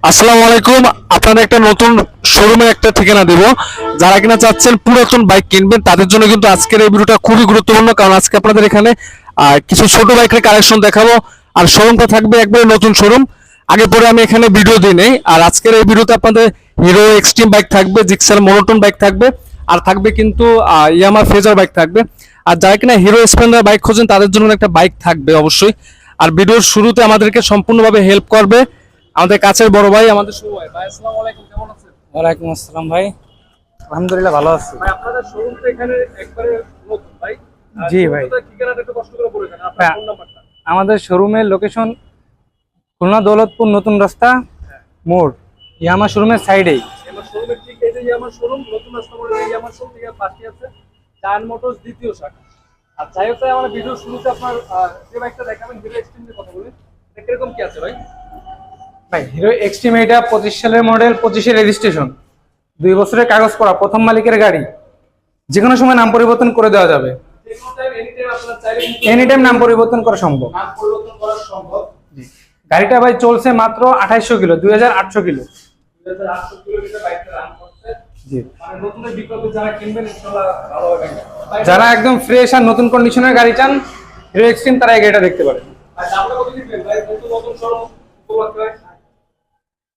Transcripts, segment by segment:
আসসালামু আলাইকুম। আপনাদের একটা নতুন শোরুমে একটা ঠিকানা দেব। যারা কিনা চাচ্ছেন পুরাতন বাইক কিনবেন তাদের জন্য কিন্তু আজকের এই ভিডিওটা খুবই গুরুত্বপূর্ণ, কারণ আজকে আপনাদের এখানে কিছু ছোট বাইকের কালেকশন দেখাবো। আর শোরুমটা থাকবে একবারে নতুন শোরুম। আগে পরে আমি এখানে ভিডিও দিই নেই। আর আজকের এই ভিডিওতে আপনাদের হিরো এক্সট্রিম বাইক থাকবে, জিক্সার মনোটন বাইক থাকবে, আর থাকবে কিন্তু ইয়ামা ফেজার বাইক থাকবে। আর যারা কিনা হিরো স্প্লেন্ডার বাইক খোঁজেন তাদের জন্য একটা বাইক থাকবে অবশ্যই। আর ভিডিওর শুরুতে আমাদেরকে সম্পূর্ণভাবে হেল্প করবে আমাদের কাছের বড় ভাই, আমাদের শুভ ভাই। ভাই আসসালামু আলাইকুম, কেমন আছেন? ওয়ালাইকুম আসসালাম ভাই, আলহামদুলিল্লাহ ভালো আছি। ভাই আপনাদের শোরুমটা এখানে একবারে নতুন ভাই। জি ভাই। ঠিকানাটা একটু কষ্ট করে বলে দেন, আপনার ফোন নাম্বারটা। আমাদের শোরুমের লোকেশন খুলনা দৌলতপুর নতুন রাস্তা মোড়, ইয়ামা শোরুমের সাইডেই। আমার শোরুমের ঠিক এই যে আমার শোরুম নতুন রাস্তা মোড়ে এই আমার শোরুম থেকে পাশে আছে চায়ন মোটরস দ্বিতীয় শাখা। আর যাই হোক আমার ভিডিও শুরুতে আপনার যে বাইকটা দেখাবেন হিরো এক্সট্রিম এর কথা বলেন, এটা কিরকম কি আছে ভাই? ভাই হিরো এক্সট্রিম এটা 25 সালের মডেল, 25 এর রেজিস্ট্রেশন, 2 বছরের কাগজ করা, প্রথম মালিকের গাড়ি। যে কোনো সময় নাম পরিবর্তন করে দেওয়া যাবে, যে কোনো টাইম এনি টাইম আপনারা চাইলে এনি টাইম নাম পরিবর্তন করা সম্ভব। নাম পরিবর্তন করা সম্ভব। গাড়িটা ভাই চলছে মাত্র 2800 কিলো, 2800 কিলো। 2800 কিলোমিটার বাইকটা রান করছে। জি, মানে নতুনের বিকল্পে যারা কিনবেন ইনশাআল্লাহ ভালো হবে। যারা একদম ফ্রেশ আর নতুন কন্ডিশনের গাড়ি চান হিরো এক্সট্রিম, তারা এই গাড়িটা দেখতে পারেন। আর দামটা কত দিবেন ভাই? নতুন শোরুম উপলক্ষে ভাই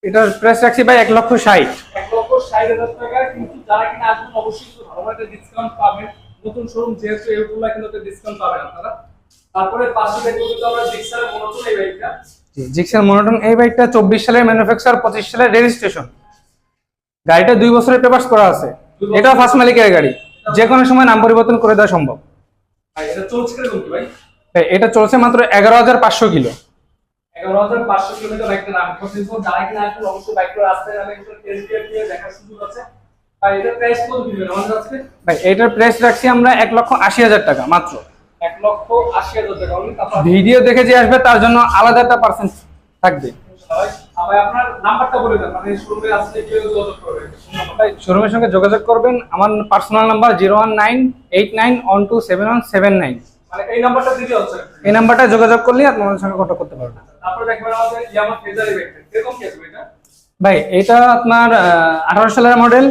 এটার প্রাইস রাখছি ভাই 1,60,000। 1,60,000 টাকা। কিন্তু যারা কিনা আসবেন অবশ্যই একটু ভালো একটা ডিসকাউন্ট পাবেন। নতুন শোরুম যেহেতু এগুলো কিন্তু ডিসকাউন্ট পাবেন আপনারা। তারপরে পাশে দেখবো কিন্তু আমরা জিক্সার মনোটন এই বাইকটা। জি, জিক্সার মনোটন এই বাইকটা 24 সালের ম্যানুফ্যাকচার, 25 সালের রেজিস্ট্রেশন। গাড়িটা 2 বছরের পেপারস করা আছে। এটা ফার্স্ট মালিকের গাড়ি, যে কোনো সময় নাম পরিবর্তন করে দেওয়া সম্ভব। ভাই এটা চলছে কিরকম কি ভাই? এটা চলছে মাত্র 11,500 কিলো। 11,500 কিলোমিটার বাইকটা রান করছে। যারা কিনা আসবেন অবশ্যই বাইকটা রাস্তায় নামে একটু টেস্ট দিয়ে দেখার সুযোগ আছে। ভাই এটা প্রাইস কত দিবেন আমাদের আজকে? ভাই এটার প্রাইস রাখছি আমরা 1,80,000 টাকা মাত্র। 1,80,000 টাকা অনলি। তারপর ভিডিও দেখে যে আসবে তার জন্য আলাদা একটা পার্সেন্ট থাকবে। ভাই আপনার নাম্বারটা বলে দেন, মানে শোরুমে আসলে কিভাবে যোগাযোগ করবে? ভাই শোরুমের সঙ্গে যোগাযোগ করবেন, আমার পার্সোনাল নাম্বার 01989127179। মানে এই নাম্বারটা দিতে হচ্ছে। এই নাম্বারটা যোগাযোগ করলে আপনাদের সঙ্গে কন্ট্যাক্ট করতে পারবেন। তারপর দেখবেন আমাদের ইয়ামা ফেজারি বাইকটা কিরকম কি আছে এটা? ভাই এটা আপনার 18 সালের মডেল,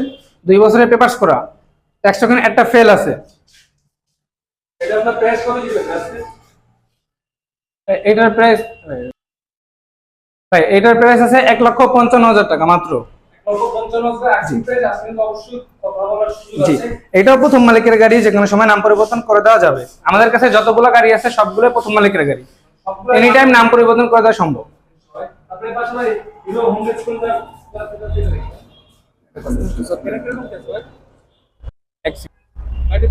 2 বছরের পেপারস করা, ট্যাক্স টোকেন একটা ফেল আছে। এটা আপনার প্রাইস কত দিবেন আজকে? এটার প্রাইস ভাই এটার প্রাইস আছে 1,55,000 টাকা মাত্র। 1,55,000 আজকে প্রাইস আসলে অবশ্যই কথা বলার সুযোগ জি, আছে। এটাও প্রথম মালিকের গাড়ি, যে কোনো সময় নাম পরিবর্তন করে দেওয়া যাবে। আমাদের কাছে যতগুলো গাড়ি আছে সবগুলো প্রথম মালিকের গাড়ি, সবগুলো এনি টাইম নাম পরিবর্তন করে দেওয়া সম্ভব। আপনার পাশে ভাই হিরো হোন্ডা স্প্লেন্ডার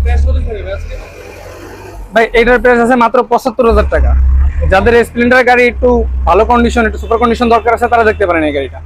প্রাইস কত দিবেন আজকে? ভাই এটার প্রাইস আছে মাত্র 75,000 টাকা। যাদের স্প্লেন্ডার গাড়ি একটু ভালো কন্ডিশন, একটু সুপার কন্ডিশন দরকার আছে, তারা দেখতে পারেন এই গাড়িটা।